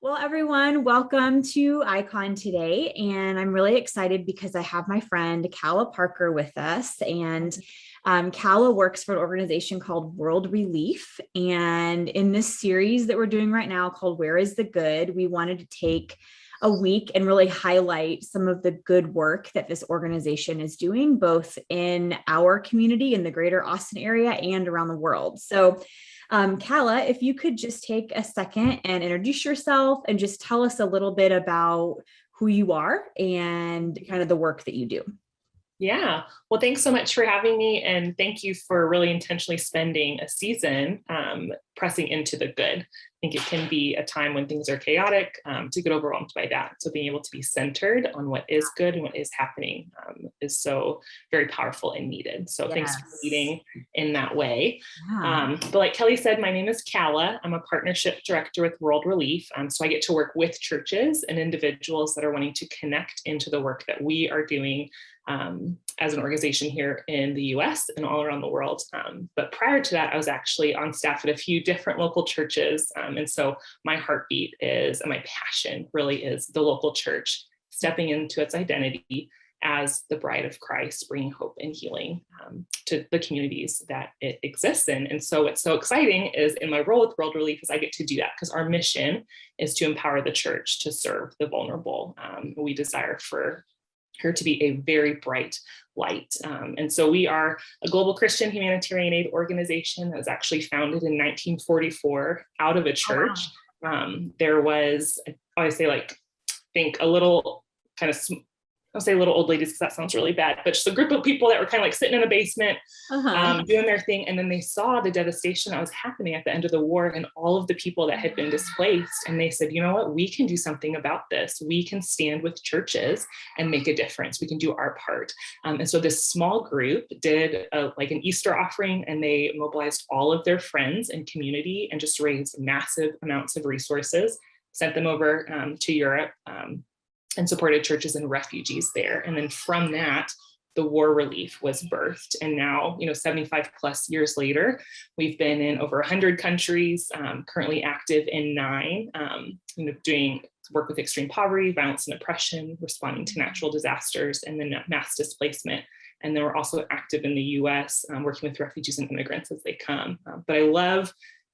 Well, everyone, welcome to Icon today. And I'm really excited because I have my friend Calla Parker with us. And Calla works for an organization called World Relief. And in this series that we're doing right now called Where is the Good, we wanted to take a week and really highlight some of the good work that this organization is doing, both in our community in the greater Austin area and around the world. So Calla, if you could just take a second and introduce yourself and just tell us a little bit about who you are and kind of the work that you do. Yeah. Well, thanks so much for having me. And thank you for really intentionally spending a season pressing into the good. I think it can be a time when things are chaotic to get overwhelmed by that. So being able to be centered on what is good and what is happening is so very powerful and needed. So Thanks for leading in that way. Yeah. But like Kelly said, my name is Calla. I'm a partnership director with World Relief. So I get to work with churches and individuals that are wanting to connect into the work that we are doing as an organization here in the US and all around the world. But prior to that, I was actually on staff at a few different local churches. And so my heartbeat is, and my passion really is the local church stepping into its identity as the bride of Christ, bringing hope and healing to the communities that it exists in. And so what's so exciting is in my role with World Relief is I get to do that because our mission is to empower the church to serve the vulnerable. We desire for her to be a very bright light. And so we are a global Christian humanitarian aid organization that was actually founded in 1944 out of a church. Oh, wow. There was, I say like, think a little kind of, I'll say little old ladies because that sounds really bad, but just a group of people that were kind of like sitting in a basement doing their thing. And then they saw the devastation that was happening at the end of the war and all of the people that had been displaced. And they said, you know what, we can do something about this. We can stand with churches and make a difference. We can do our part. And so this small group did like an Easter offering, and they mobilized all of their friends and community and just raised massive amounts of resources, sent them over to Europe, and supported churches and refugees there. And then from that, the War Relief was birthed. And now, 75 plus years later, we've been in over 100 countries, currently active in 9, doing work with extreme poverty, violence and oppression, responding to natural disasters, and then mass displacement. And then we're also active in the US, working with refugees and immigrants as they come. But I love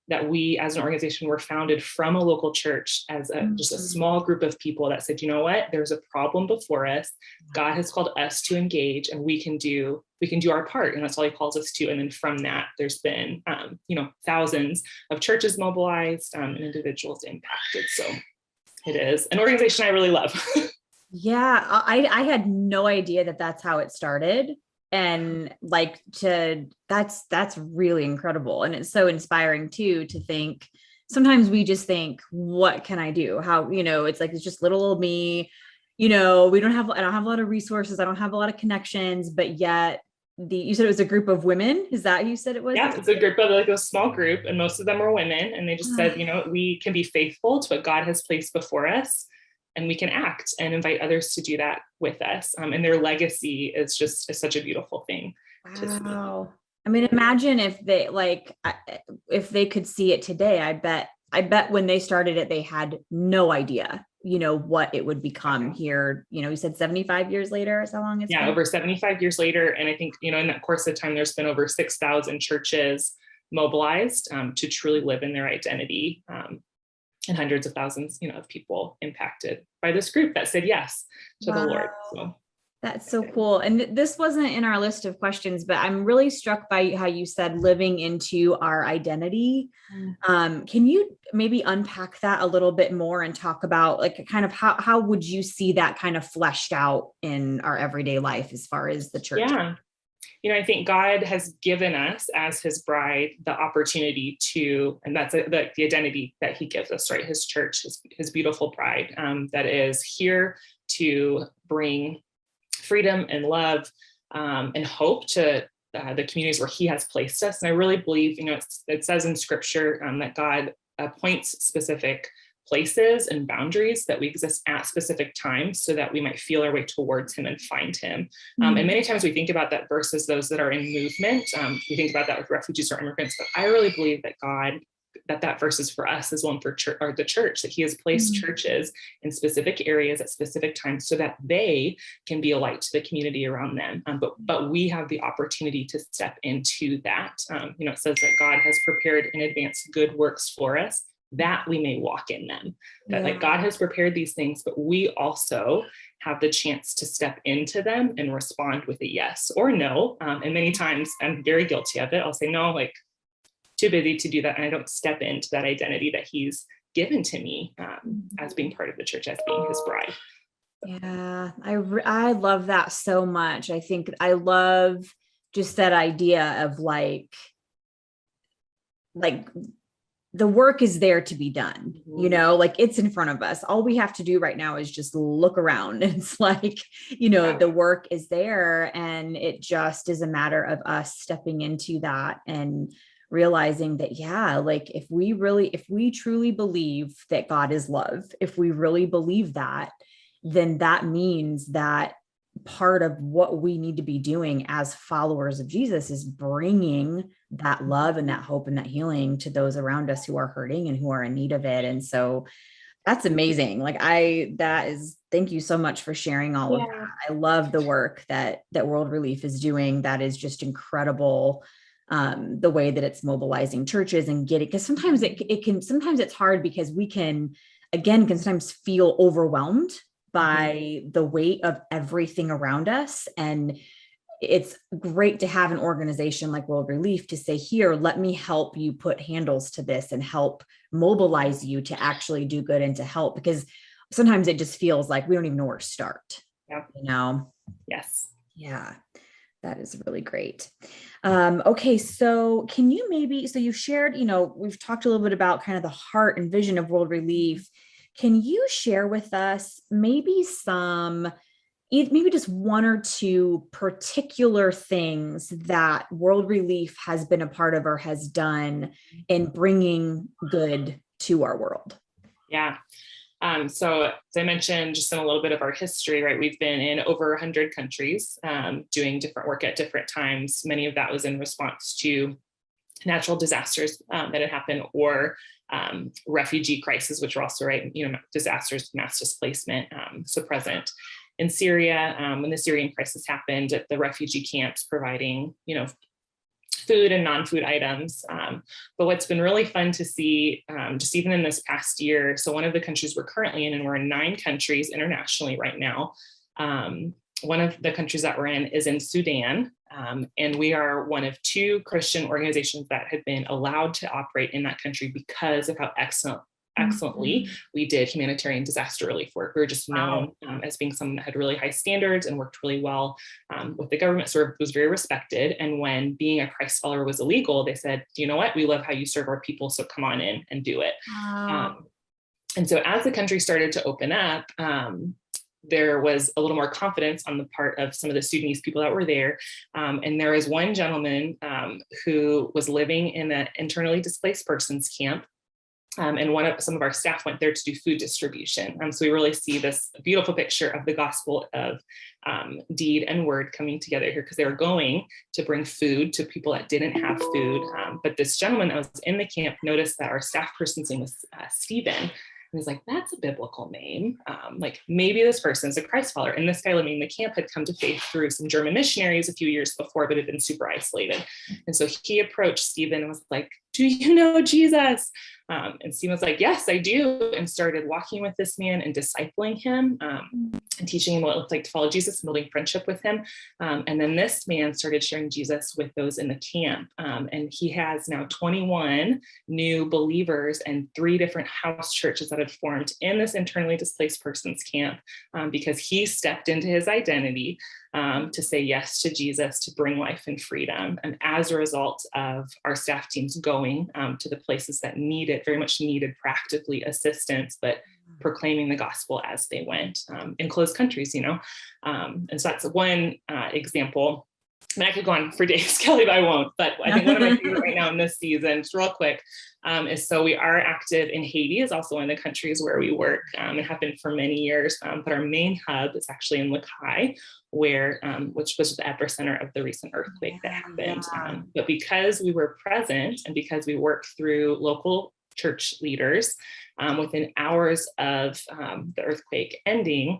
that we as an organization were founded from a local church as just a small group of people that said, you know what, there's a problem before us. God has called us to engage, and we can do our part. And that's all he calls us to. And then from that, there's been, thousands of churches mobilized and individuals impacted. So it is an organization I really love. Yeah, I had no idea that that's how it started. And that's really incredible. And it's so inspiring too, to think sometimes we just think, what can I do? How, it's just little old me, I don't have a lot of resources. I don't have a lot of connections, but yet you said it was a group of women. Is that who you said it was? Yeah, it's a group of a small group, and most of them are women. And they just said, we can be faithful to what God has placed before us, and we can act and invite others to do that with us. And their legacy is such a beautiful thing. Wow. I mean, imagine if they could see it today. I bet when they started it, they had no idea, what it would become here. You said 75 years later is how long it's been? Over 75 years later. And I think, in that course of time, there's been over 6,000 churches mobilized to truly live in their identity. And hundreds of thousands, of people impacted by this group that said yes to the Lord. So that's so cool. And this wasn't in our list of questions, but I'm really struck by how you said living into our identity. Can you maybe unpack that a little bit more and talk about kind of how would you see that kind of fleshed out in our everyday life as far as the church? Yeah. I think God has given us as his bride the opportunity to, and that's the identity that he gives us, right? His church, his beautiful bride that is here to bring freedom and love and hope to the communities where he has placed us. And I really believe, it says in scripture that God appoints specific places and boundaries that we exist at specific times so that we might feel our way towards him and find him. And many times we think about that versus those that are in movement. We think about that with refugees or immigrants, but I really believe that that verse is for us as one for church, or the church, that he has placed churches in specific areas at specific times so that they can be a light to the community around them. But we have the opportunity to step into that. It says that God has prepared in advance good works for us, that we may walk in them. That like God has prepared these things, but we also have the chance to step into them and respond with a yes or no. And many times I'm very guilty of it. I'll say no, like too busy to do that. And I don't step into that identity that he's given to me as being part of the church, as being his bride. Yeah, I love that so much. I think I love just that idea of like the work is there to be done, like it's in front of us. All we have to do right now is just look around. It's like, the work is there, and it just is a matter of us stepping into that and realizing that, like if we truly believe that God is love, if we really believe that, then that means that part of what we need to be doing as followers of Jesus is bringing that love and that hope and that healing to those around us who are hurting and who are in need of it. And so that's amazing. Thank you so much for sharing all of that. I love the work that World Relief is doing. That is just incredible. The way that it's mobilizing churches and because sometimes sometimes it's hard because we can sometimes feel overwhelmed by the weight of everything around us. And it's great to have an organization like World Relief to say, here, let me help you put handles to this and help mobilize you to actually do good and to help, because sometimes it just feels like we don't even know where to start. Yes. Yeah, that is really great. Okay. So can you so you shared, we've talked a little bit about kind of the heart and vision of World Relief. Can you share with us maybe just one or two particular things that World Relief has been a part of or has done in bringing good to our world? Yeah. So as I mentioned, just in a little bit of our history, right, we've been in over 100 countries doing different work at different times. Many of that was in response to natural disasters that had happened, or refugee crisis, which are also, right, disasters, mass displacement. So present in Syria, when the Syrian crisis happened, at the refugee camps providing, food and non-food items. But what's been really fun to see, just even in this past year, so one of the countries we're currently in, and we're in 9 countries internationally right now. One of the countries that we're in is in Sudan. And we are one of 2 Christian organizations that have been allowed to operate in that country because of how excellently we did humanitarian disaster relief work. We were just known as being someone that had really high standards and worked really well with the government, so it was very respected. And when being a Christ follower was illegal, they said, you know what, we love how you serve our people, so come on in and do it. And so as the country started to open up, there was a little more confidence on the part of some of the Sudanese people that were there. And there was one gentleman who was living in an internally displaced persons camp. And some of our staff went there to do food distribution. So we really see this beautiful picture of the gospel of deed and word coming together here, because they were going to bring food to people that didn't have food. But this gentleman that was in the camp noticed that our staff person's name was Stephen. And he's like, that's a biblical name. Like maybe this person's a Christ follower. And this guy living in the camp had come to faith through some German missionaries a few years before, but had been super isolated. And so he approached Stephen and was like, do you know Jesus? And Stephen was like, yes, I do. And started walking with this man and discipling him and teaching him what it looked like to follow Jesus, building friendship with him. And then this man started sharing Jesus with those in the camp. And he has now 21 new believers and 3 different house churches that had formed in this internally displaced persons camp because he stepped into his identity to say yes to Jesus, to bring life and freedom. And as a result of our staff teams going to the places that very much needed practically assistance, but proclaiming the gospel as they went in closed countries, and so that's one example. And I could go on for days, Kelly, but I won't. But I think one of my favorite right now in this season, just real quick, is so we are active in Haiti, is also one of the countries where we work and have been for many years. But our main hub is actually in Lakai, which was the epicenter of the recent earthquake that happened. But because we were present and because we worked through local church leaders. Within hours of the earthquake ending,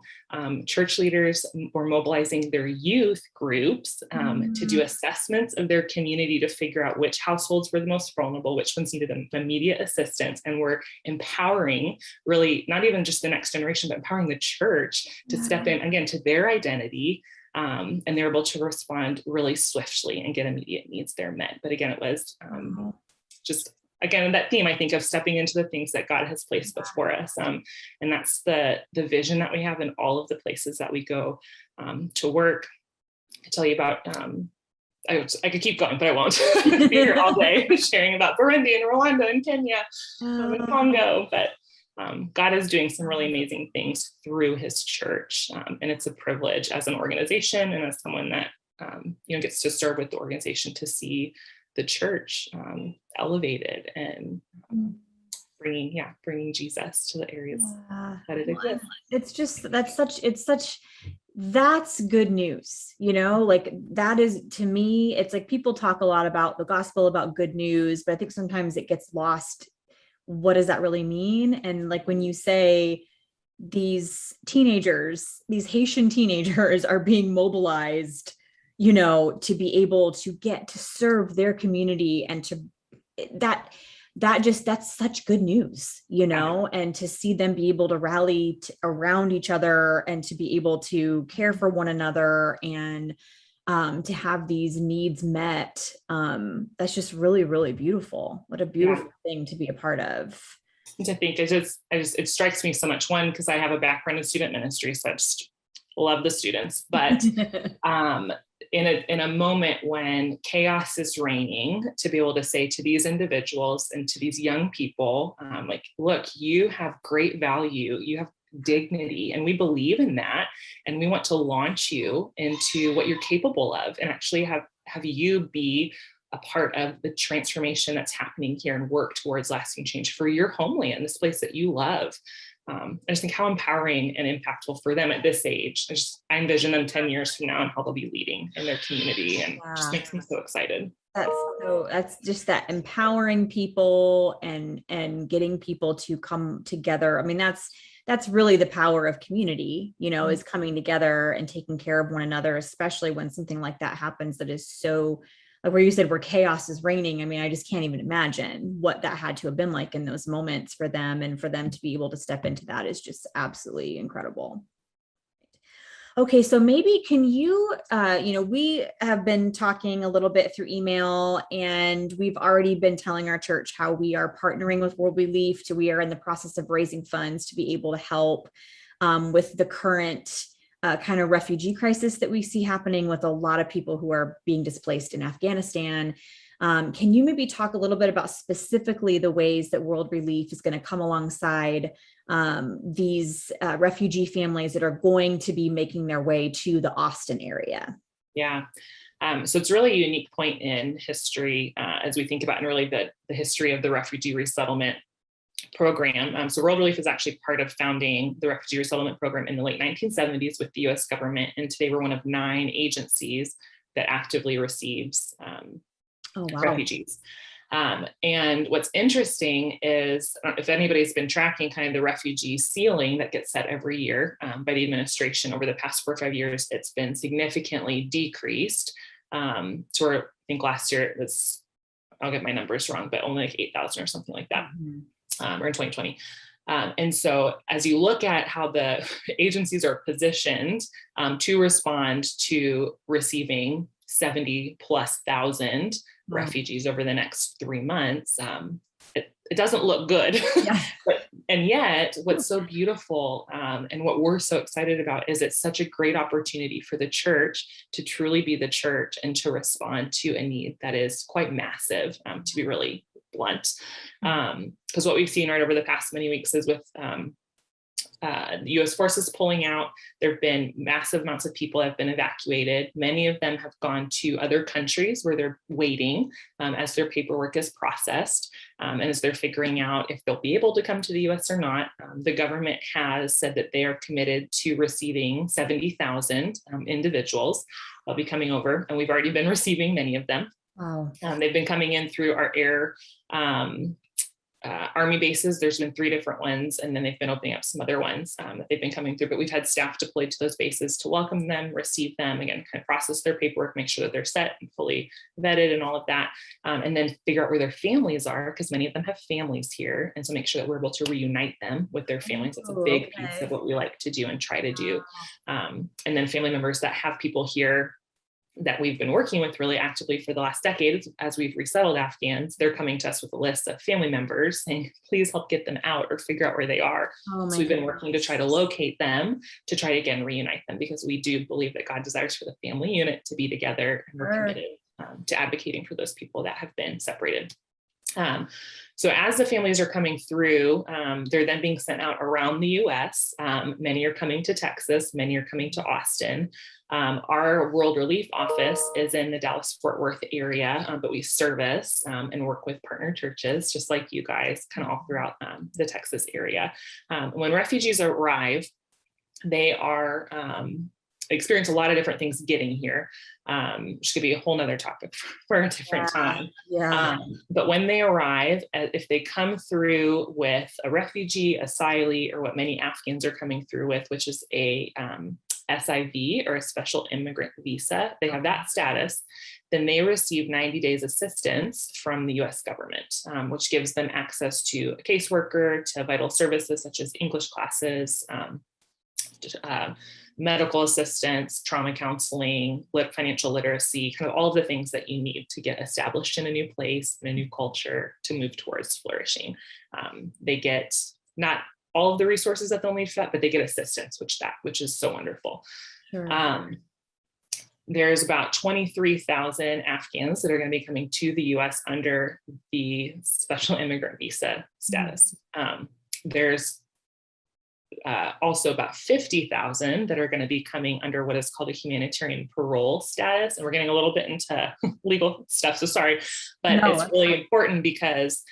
church leaders were mobilizing their youth groups to do assessments of their community to figure out which households were the most vulnerable, which ones needed immediate assistance, and were empowering, really, not even just the next generation, but empowering the church to step in, again, to their identity. And they're able to respond really swiftly and get immediate needs there met. But again, it was just, again, that theme, I think, of stepping into the things that God has placed before us. And that's the vision that we have in all of the places that we go to work. I tell you about, I could keep going, but I won't. Be here all day sharing about Burundi and Rwanda and Kenya and Congo. But God is doing some really amazing things through his church. And it's a privilege as an organization and as someone that gets to serve with the organization to see the church elevated and bringing Jesus to the areas that it exists. It's just, that's good news, like that is, to me, it's like people talk a lot about the gospel, about good news, but I think sometimes it gets lost. What does that really mean? And like when you say these Haitian teenagers are being mobilized, to be able to get to serve their community, and to that's such good news, and to see them be able to rally around each other and to be able to care for one another and to have these needs met. That's just really, really beautiful. What a beautiful thing to be a part of. To think, it strikes me so much, one, because I have a background in student ministry, so I just love the students, but in a moment when chaos is reigning, to be able to say to these individuals and to these young people, like, look, you have great value, you have dignity, and we believe in that, and we want to launch you into what you're capable of, and actually have you be a part of the transformation that's happening here and work towards lasting change for your homeland, this place that you love. I just think how empowering and impactful for them at this age. I envision them 10 years from now and how they'll be leading in their community, and it just makes me so excited. That's just that empowering people and getting people to come together. I mean, that's really the power of community, is coming together and taking care of one another, especially when something like that happens that is so, like where you said, where chaos is reigning. I mean, I just can't even imagine what that had to have been like in those moments for them, and for them to be able to step into that is just absolutely incredible. Okay, so maybe can you, we have been talking a little bit through email, and we've already been telling our church how we are partnering with World Relief. We are in the process of raising funds to be able to help with the current kind of refugee crisis that we see happening with a lot of people who are being displaced in Afghanistan. Can you maybe talk a little bit about specifically the ways that World Relief is going to come alongside these refugee families that are going to be making their way to the Austin area? Yeah. So it's really a unique point in history as we think about, and really the history of the refugee resettlement program. So World Relief is actually part of founding the Refugee Resettlement Program in the late 1970s with the US government. And today we're one of 9 agencies that actively receives refugees. And what's interesting is, if anybody's been tracking kind of the refugee ceiling that gets set every year by the administration over the past 4 or 5 years, it's been significantly decreased. So I think last year it was, I'll get my numbers wrong, but only like 8,000 or something like that. Or in 2020. And so as you look at how the agencies are positioned to respond to receiving 70,000+ refugees over the next 3 months, it doesn't look good. Yeah. And yet what's so beautiful and what we're so excited about is it's such a great opportunity for the church to truly be the church and to respond to a need that is quite massive, to be really blunt. Because what we've seen right over the past many weeks is with the U.S. forces pulling out, there have been massive amounts of people that have been evacuated. Many of them have gone to other countries where they're waiting as their paperwork is processed, and as they're figuring out if they'll be able to come to the U.S. or not. The government has said that they are committed to receiving 70,000 individuals. They'll be coming over, and we've already been receiving many of them. Wow. They've been coming in through our air Army bases. There's been 3 different ones, and then they've been opening up some other ones that they've been coming through, but we've had staff deployed to those bases to welcome them, receive them, again, kind of process their paperwork, make sure that they're set and fully vetted and all of that, and then figure out where their families are, because many of them have families here, and so make sure that we're able to reunite them with their families. That's a big piece of what we like to do and try to do. And then family members that have people here that we've been working with really actively for the last decade, as we've resettled Afghans, they're coming to us with a list of family members saying, please help get them out or figure out where they are. So we've been working to try to locate them, to try to again reunite them, because we do believe that God desires for the family unit to be together, and we're committed to advocating for those people that have been separated. So as the families are coming through, they're then being sent out around the US. Many are coming to Texas, many are coming to Austin. Our World Relief office is in the Dallas-Fort Worth area, but we service and work with partner churches, just like you guys, kind of all throughout the Texas area. When refugees arrive, they are experience a lot of different things getting here, which could be a whole nother topic for a different time. But when they arrive, if they come through with a refugee, asylee, or what many Afghans are coming through with, which is a SIV, or a special immigrant visa, they have that status, then they receive 90 days assistance from the US government, which gives them access to a caseworker, to vital services such as English classes, medical assistance, trauma counseling, financial literacy, kind of all of the things that you need to get established in a new place, in a new culture, to move towards flourishing. They get not all of the resources that they'll need for that, but they get assistance, which is so wonderful. There's about 23,000 Afghans that are going to be coming to the US under the special immigrant visa status. There's also about 50,000 that are going to be coming under what is called a humanitarian parole status. And we're getting a little bit into legal stuff, so sorry, but it's really important, because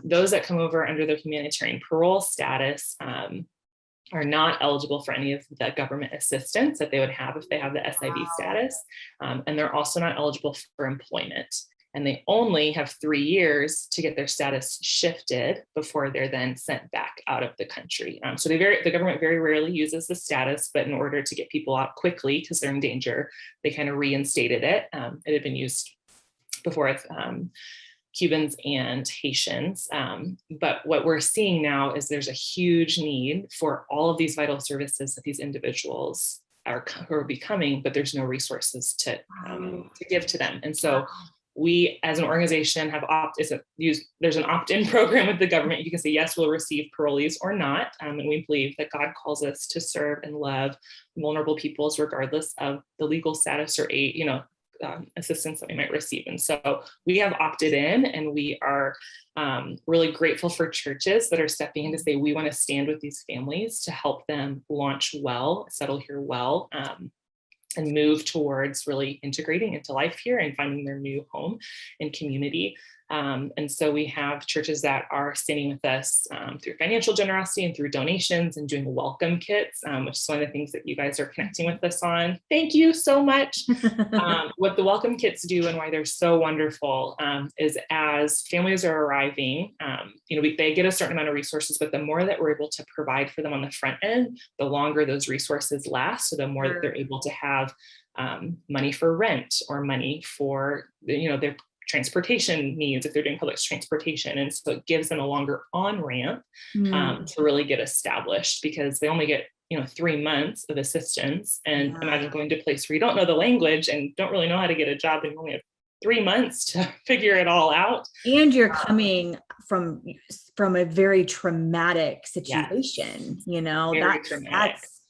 those that come over under the humanitarian parole status are not eligible for any of the government assistance that they would have if they have the SIV status. And they're also not eligible for employment. And they only have 3 years to get their status shifted before they're then sent back out of the country. So the government very rarely uses the status, but in order to get people out quickly, because they're in danger, they kind of reinstated it. It had been used before with Cubans and Haitians. But what we're seeing now is there's a huge need for all of these vital services that these individuals are becoming, but there's no resources to give to them. And so we, as an organization, have there's an opt-in program with the government. You can say, yes, we'll receive parolees or not. And we believe that God calls us to serve and love vulnerable peoples, regardless of the legal status or assistance that we might receive. And so we have opted in, and we are really grateful for churches that are stepping in to say, we want to stand with these families to help them launch well, settle here well, and move towards really integrating into life here and finding their new home and community. And so we have churches that are standing with us through financial generosity and through donations, and doing welcome kits, which is one of the things that you guys are connecting with us on. Thank you so much. What the welcome kits do, and why they're so wonderful, is as families are arriving, they get a certain amount of resources, but the more that we're able to provide for them on the front end, the longer those resources last. So the more that they're able to have money for rent, or money for their transportation needs if they're doing public transportation. And so it gives them a longer on-ramp to really get established, because they only get 3 months of assistance. And imagine going to a place where you don't know the language and don't really know how to get a job, and you only have 3 months to figure it all out. And you're coming from a very traumatic situation, that's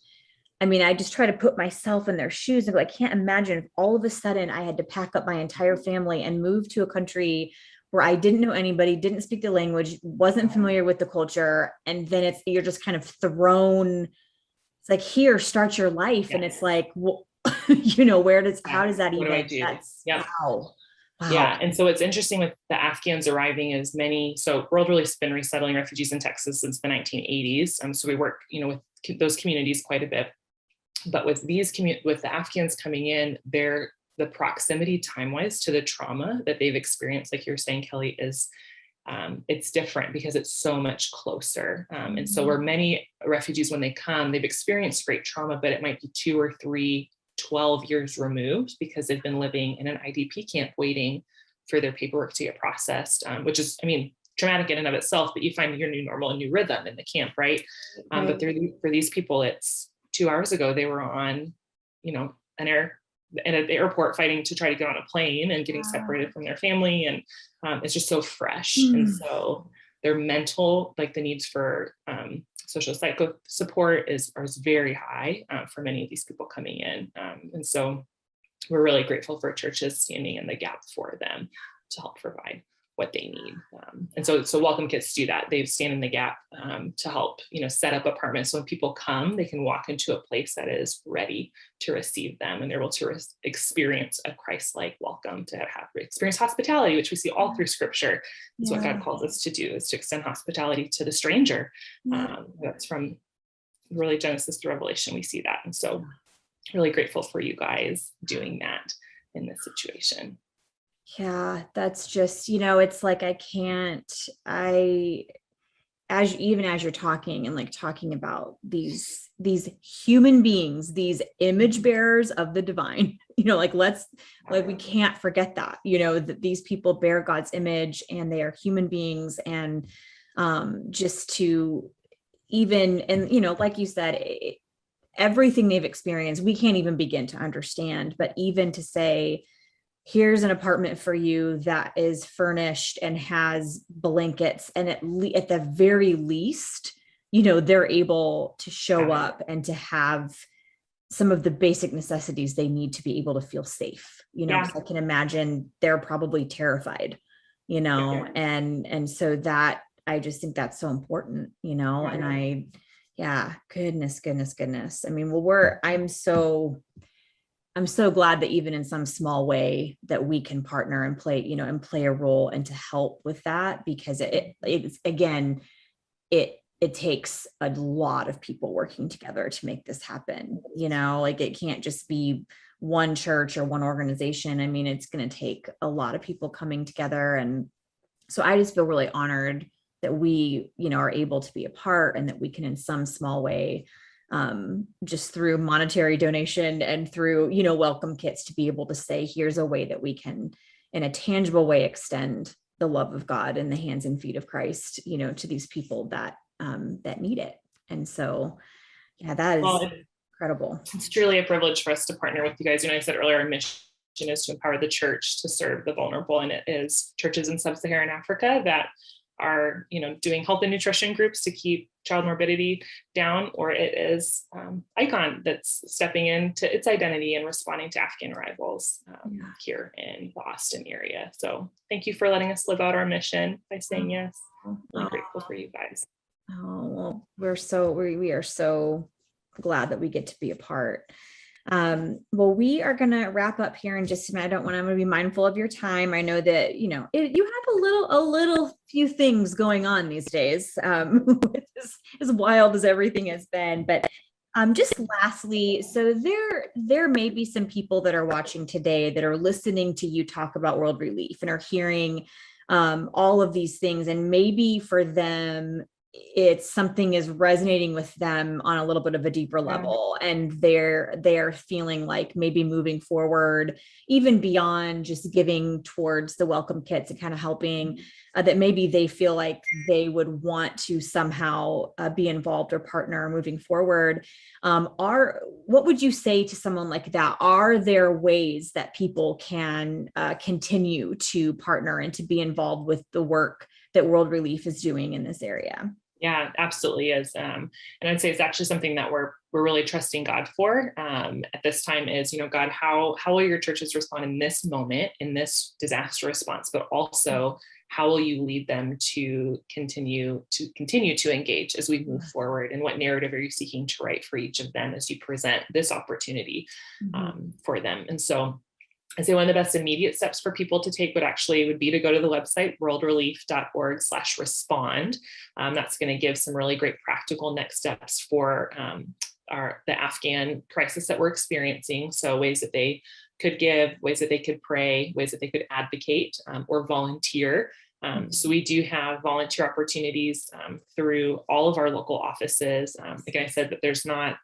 I just try to put myself in their shoes, and I can't imagine if all of a sudden I had to pack up my entire family and move to a country where I didn't know anybody, didn't speak the language, wasn't familiar with the culture. And then you're just kind of thrown. It's like, here, start your life. And it's like, well, how does that even, wow. Yeah. And so what's interesting with the Afghans arriving is so World Relief's been resettling refugees in Texas since the 1980s. So we work, with those communities quite a bit. But with with the Afghans coming in, the proximity time-wise to the trauma that they've experienced, like you were saying, Kelly, is it's different because it's so much closer. And so where many refugees, when they come, they've experienced great trauma, but it might be 2 or 3, 12 years removed because they've been living in an IDP camp waiting for their paperwork to get processed, which is, I mean, traumatic in and of itself, but you find your new normal, a new rhythm in the camp, right? But for these people, it's 2 hours ago, they were on, an airport fighting to try to get on a plane and getting separated from their family. And it's just so fresh. And so their mental, like the needs for social psycho support is very high for many of these people coming in. And so we're really grateful for churches standing in the gap for them to help provide what they need. And so Welcome Kits do that. They stand in the gap to help, set up apartments. So when people come, they can walk into a place that is ready to receive them, and they're able to experience a Christ-like welcome, to experience hospitality, which we see all through scripture. It's what God calls us to do, is to extend hospitality to the stranger. That's from really Genesis to Revelation. We see that. And so really grateful for you guys doing that in this situation. Yeah, that's just, it's like, as you're talking and like talking about these human beings, these image bearers of the divine, we can't forget that, that these people bear God's image and they are human beings. And just to even, and like you said, everything they've experienced, we can't even begin to understand, but even to say, here's an apartment for you that is furnished and has blankets, and at the very least, they're able to show up and to have some of the basic necessities they need to be able to feel safe. I can imagine they're probably terrified, and so that, I just think that's so important, and goodness. I mean, I'm so glad that even in some small way that we can partner and play a role and to help with that, because it takes a lot of people working together to make this happen. It can't just be one church or one organization. I mean, it's going to take a lot of people coming together. And so I just feel really honored that we, are able to be a part, and that we can, in some small way, just through monetary donation and through, Welcome Kits, to be able to say, here's a way that we can, in a tangible way, extend the love of God in the hands and feet of Christ, to these people that need it. And so, that is incredible. It's truly a privilege for us to partner with you guys. I said earlier, our mission is to empower the church to serve the vulnerable. And it is churches in sub-Saharan Africa that are, doing health and nutrition groups to keep child morbidity down, or it is Icon that's stepping into its identity and responding to Afghan arrivals here in the Austin area. So thank you for letting us live out our mission by saying yes. I'm really grateful for you guys. Oh, well, we are so glad that we get to be a part. Well, we are going to wrap up here in just a minute. I'm going to be mindful of your time. I know that, you have a little few things going on these days, as wild as everything has been, but just lastly, so there may be some people that are watching today that are listening to you talk about World Relief and are hearing all of these things, and maybe for them it's something is resonating with them on a little bit of a deeper level, and they're feeling like maybe moving forward, even beyond just giving towards the Welcome Kits and kind of helping, that maybe they feel like they would want to somehow be involved or partner moving forward. What would you say to someone like that? Are there ways that people can continue to partner and to be involved with the work that World Relief is doing in this area? Yeah, absolutely is. And I'd say it's actually something that we're really trusting God for at this time is, God, how will your churches respond in this moment, in this disaster response, but also how will you lead them to continue to engage as we move forward? And what narrative are you seeking to write for each of them as you present this opportunity for them? And so I'd say one of the best immediate steps for people to take would be to go to the website, worldrelief.org/respond. That's going to give some really great practical next steps for the Afghan crisis that we're experiencing. So ways that they could give, ways that they could pray, ways that they could advocate or volunteer So we do have volunteer opportunities through all of our local offices. Like I said, that there's not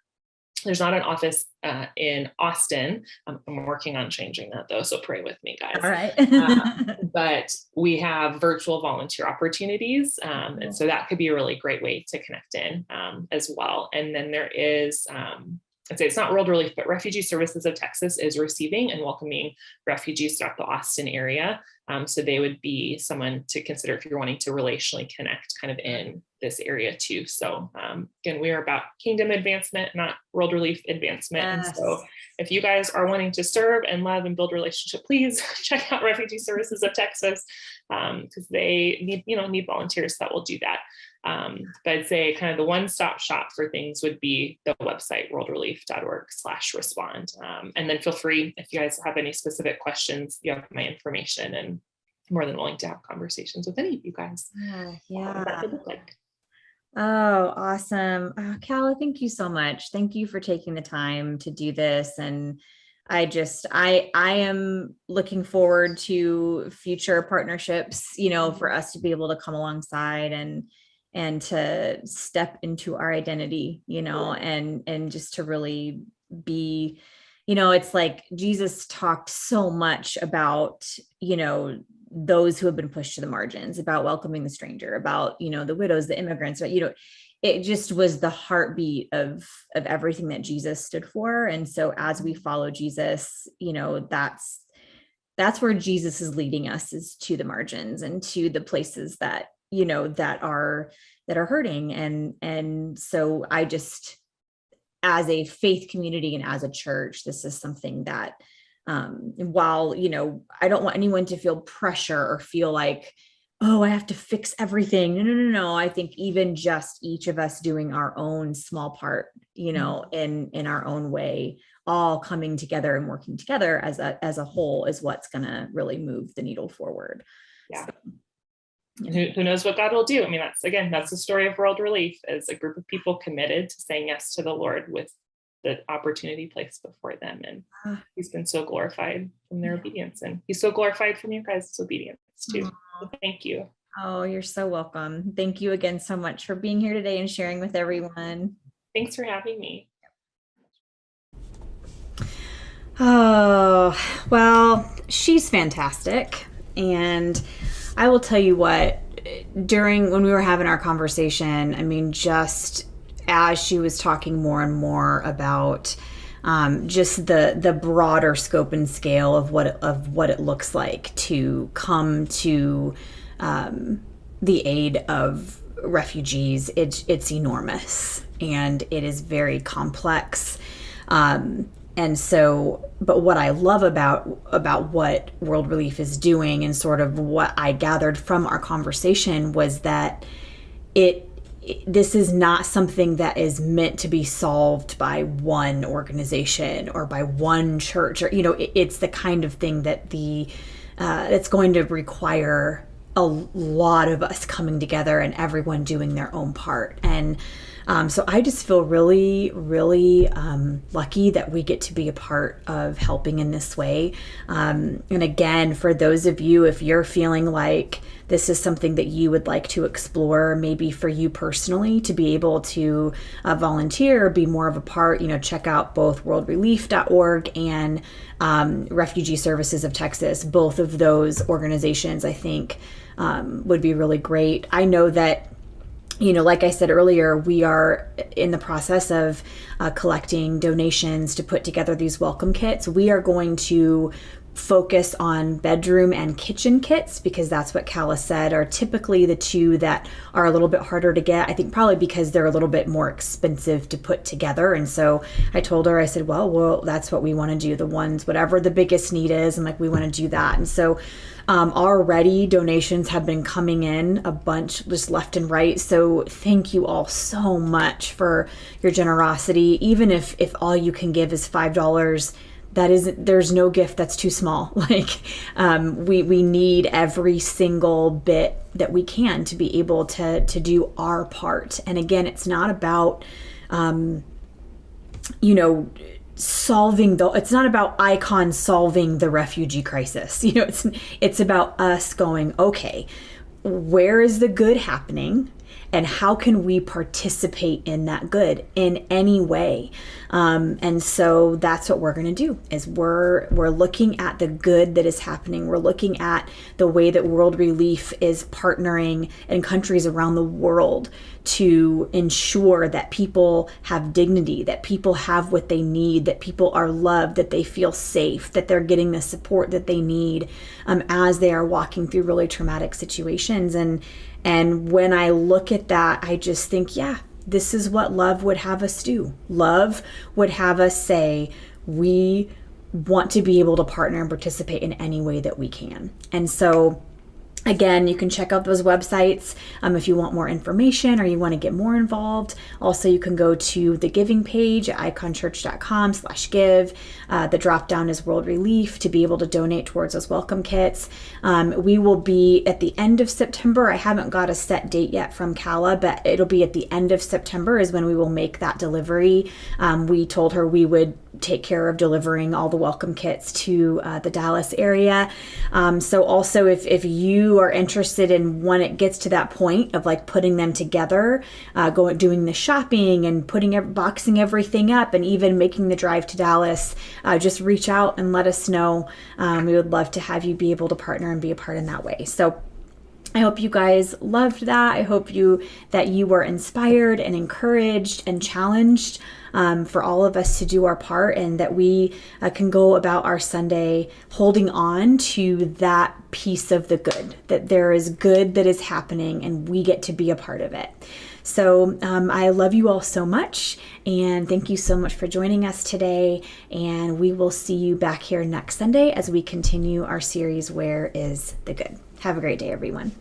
an office in Austin. I'm working on changing that though, so pray with me, guys. All right. But we have virtual volunteer opportunities. And so that could be a really great way to connect in as well. And then there is, I'd say it's not World Relief, but Refugee Services of Texas is receiving and welcoming refugees throughout the Austin area. So they would be someone to consider if you're wanting to relationally connect kind of in this area too. So again, we are about kingdom advancement, not world relief advancement. Yes. And so if you guys are wanting to serve and love and build relationship, please check out Refugee Services of Texas, because they need volunteers that will do that. But I'd say kind of the one-stop shop for things would be the website, worldrelief.org/respond. And then feel free, if you guys have any specific questions, you have my information, and I'm more than willing to have conversations with any of you guys. Yeah. That could look like. Oh, awesome. Oh, Calla, thank you so much. Thank you for taking the time to do this. And I am looking forward to future partnerships, for us to be able to come alongside and to step into our identity, and just to really be, it's like Jesus talked so much about, those who have been pushed to the margins, about welcoming the stranger, about, the widows, the immigrants, but, it just was the heartbeat of everything that Jesus stood for. And so as we follow Jesus, that's where Jesus is leading us, is to the margins and to the places that, that are hurting. And so I just, as a faith community and as a church, this is something that, while, I don't want anyone to feel pressure or feel like, oh, I have to fix everything. No. I think even just each of us doing our own small part, in our own way, all coming together and working together as a whole is what's going to really move the needle forward. Yeah. So, who knows what God will do? I mean, that's the story of World Relief, as a group of people committed to saying yes to the Lord with the opportunity placed before them. And he's been so glorified from their obedience, and he's so glorified from your guys' obedience too. So thank you. Oh, you're so welcome. Thank you again so much for being here today and sharing with everyone. Thanks for having me. Oh, well, she's fantastic. And I will tell you what, when we were having our conversation, I mean, just as she was talking more and more about just the broader scope and scale of what it looks like to come to the aid of refugees, it's enormous and it is very complex. And so, but what I love about what World Relief is doing, and sort of what I gathered from our conversation, was that this is not something that is meant to be solved by one organization or by one church, or it's the kind of thing that it's going to require a lot of us coming together and everyone doing their own part. And so I just feel really, really lucky that we get to be a part of helping in this way. And again, for those of you, if you're feeling like this is something that you would like to explore, maybe for you personally, to be able to volunteer, be more of a part, check out both worldrelief.org and Refugee Services of Texas. Both of those organizations, I think, would be really great. I know that, like I said earlier, we are in the process of collecting donations to put together these welcome kits. We are going to focus on bedroom and kitchen kits, because that's what Calla said are typically the two that are a little bit harder to get. I think probably because they're a little bit more expensive to put together. And so I told her, I said, well, that's what we want to do. The ones, whatever the biggest need is, I'm like, we want to do that. And so already donations have been coming in a bunch, just left and right. So thank you all so much for your generosity. Even if all you can give is $5, there's no gift that's too small. Like, we need every single bit that we can to be able to do our part. And again, it's not about, it's not about Icon solving the refugee crisis. It's about us going, okay, where is the good happening? And how can we participate in that good in any way? And so that's what we're going to do, is we're looking at the good that is happening. We're looking at the way that World Relief is partnering in countries around the world to ensure that people have dignity, that people have what they need, that people are loved, that they feel safe, that they're getting the support that they need as they are walking through really traumatic situations. And when I look at that, I just think, yeah, this is what love would have us do. Love would have us say, we want to be able to partner and participate in any way that we can. And so again, you can check out those websites if you want more information or you want to get more involved. Also, you can go to the giving page at iconchurch.com/give. The drop down is World Relief to be able to donate towards those welcome kits. We will be at the end of September. I haven't got a set date yet from Calla, but it'll be at the end of September is when we will make that delivery. We told her we would take care of delivering all the welcome kits to the Dallas area. So also if you are interested in when it gets to that point of like putting them together, doing the shopping and boxing everything up and even making the drive to Dallas, just reach out and let us know. We would love to have you be able to partner and be a part in that way. So I hope you guys loved that. I hope that you were inspired and encouraged and challenged for all of us to do our part, and that we can go about our Sunday holding on to that piece of the good, that there is good that is happening and we get to be a part of it. So I love you all so much, and thank you so much for joining us today. And we will see you back here next Sunday as we continue our series, Where is the Good? Have a great day, everyone.